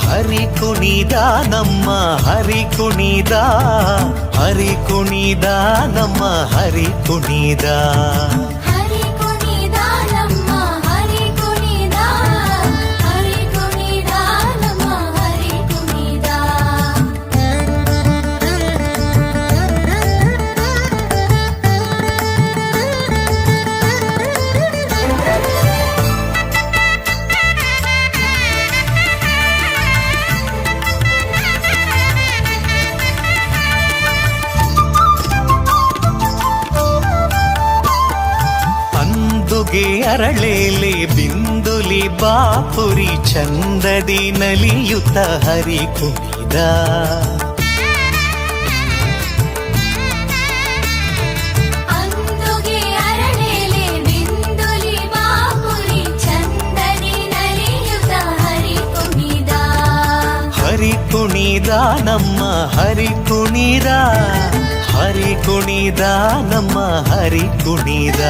ಹರಿ ಕುಣಿದ ನಮ್ಮ ಹರಿ ಕುಣಿದ ಹರಿ ಕುಣಿದ ನಮ್ಮ ಹರಿ ಕುಣಿದ ಹರಿ ಕುಣಿದ ನಮ್ಮ ಹರಿ ಕುಣಿದ ಹರಿ ಕುಣಿದ ನಮ್ಮ ಹರಿ ಕುಣಿದ ಅಂದುಗೆ ಅರಳೇಲೆ ಬಿಂದುಲಿ ಬಾಪುರಿ ಚಂದದಿ ನಲಿಯುತ್ತ ಹರಿ ಕುಣಿದ ಅಂದುಗೆ ಅರಳೇಲೆ ಬಿಂದುಲಿ ಬಾಪುರಿ ಚಂದದಿ ನಲಿಯುತ್ತ ಹರಿ ಕುಣಿದ ಹರಿ ಕುಣಿದ ನಮ್ಮ ಹರಿ ಕುಣಿದ ಹರಿ ಕುಣಿದ ನಮ್ಮ ಹರಿ ಕುಣಿದ